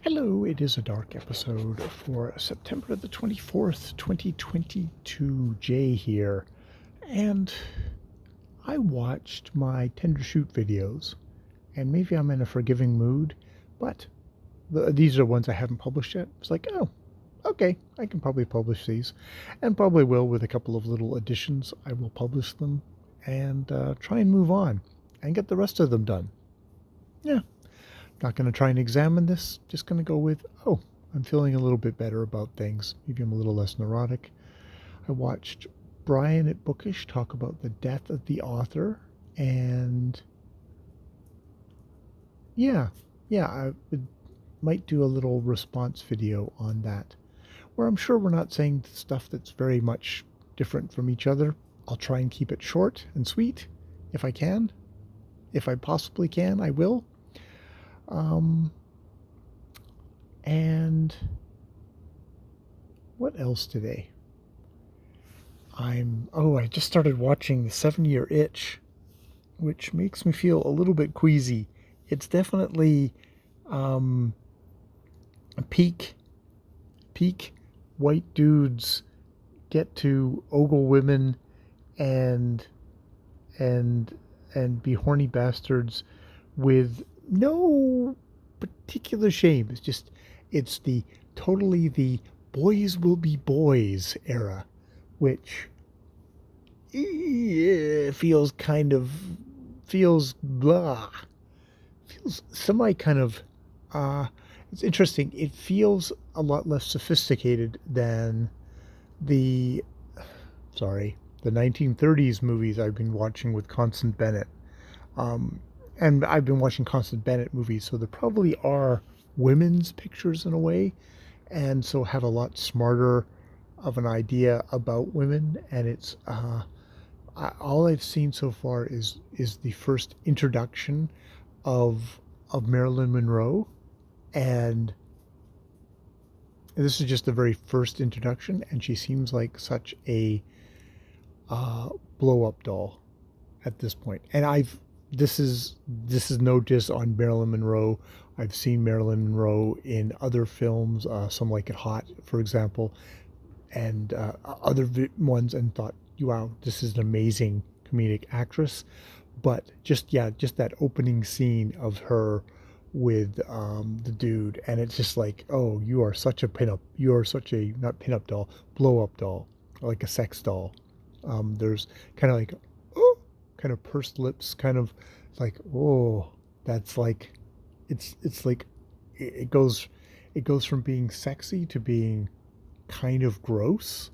Hello, it is a dark episode for September the 24th, 2022. Jay here. And I watched my Tender Shoot videos, and maybe I'm in a forgiving mood, but these are ones I haven't published yet. It's like, oh, okay, I can probably publish these, and probably will with a couple of little additions. I will publish them and try and move on and get the rest of them done. Yeah, not going to try and examine this, just going to go with, oh, I'm feeling a little bit better about things. Maybe I'm a little less neurotic. I watched Brian at Bookish talk about the death of the author, and yeah, I might do a little response video on that, where I'm sure we're not saying stuff that's very much different from each other. I'll try and keep it short and sweet if I can. If I possibly can, I will. Um, and what else today? I just started watching The 7 Year Itch, which makes me feel a little bit queasy. It's definitely um, peak white dudes get to ogle women and and and be horny bastards with no particular shame. It's the totally the boys will be boys era, which feels feels blah, feels semi kind of uh it's interesting. It feels a lot less sophisticated than the sorry, the 1930s movies I've been watching with Constant Bennett. Um, and I've been watching Constant Bennett movies, so there probably are women's pictures in a way, and so have a lot smarter of an idea about women. And all I've seen so far is the first introduction of Marilyn Monroe, and this is just the very first introduction, and she seems like such a blow up doll at this point. And this is no diss on Marilyn Monroe. I've seen Marilyn Monroe in other films, Some Like It Hot, for example, and other ones, and thought, wow, this is an amazing comedic actress. But just that opening scene of her with the dude, and it's just like, oh, you are such a pinup. You are such a not pinup doll, blow up doll, like a sex doll. There's kind of like, oh, kind of pursed lips, kind of like, oh, that's like, it's like, it goes from being sexy to being kind of gross.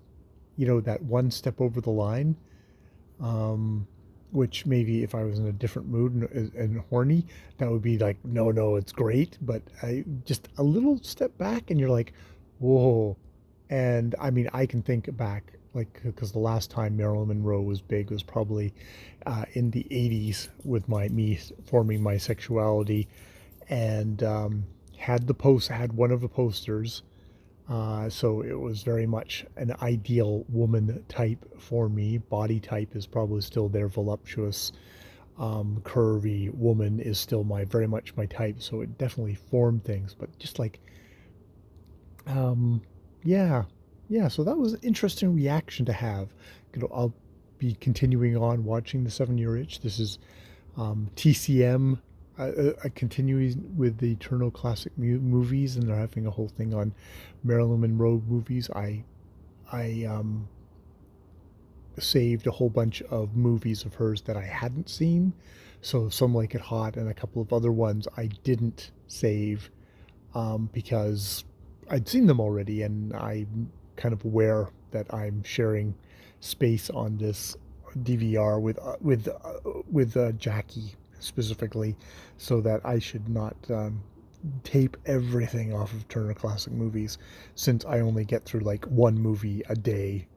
That one step over the line. Um, which maybe if I was in a different mood and horny, that would be like, no, it's great. But I just a little step back, and you're like, whoa. And I mean, I can think back, like, because the last time Marilyn Monroe was big was probably in the 80s, with me forming my sexuality, and had one of the posters. So it was very much an ideal woman type for me. Body type is probably still there. Voluptuous, curvy woman is still very much my type. So it definitely formed things. But just like, um, yeah, yeah. So that was an interesting reaction to have. I'll be continuing on watching The 7 Year Itch. This is TCM, continuing with the Eternal Classic movies, and they're having a whole thing on Marilyn Monroe movies. I saved a whole bunch of movies of hers that I hadn't seen, so Some Like It Hot and a couple of other ones I didn't save, because I'd seen them already, and I'm kind of aware that I'm sharing space on this DVR with Jackie specifically, so that I should not tape everything off of Turner Classic Movies, since I only get through like one movie a day,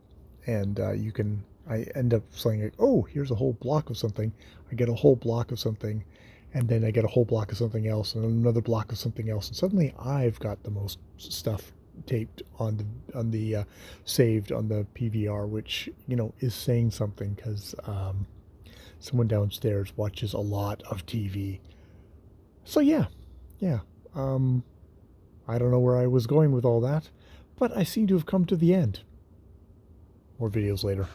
and I end up saying like, oh, here's a whole block of something. I get a whole block of something, and then I get a whole block of something else, and another block of something else, and suddenly I've got the most stuff taped on the saved on the PVR, which is saying something, because someone downstairs watches a lot of TV. So yeah. Um, I don't know where I was going with all that, but I seem to have come to the end. More videos later.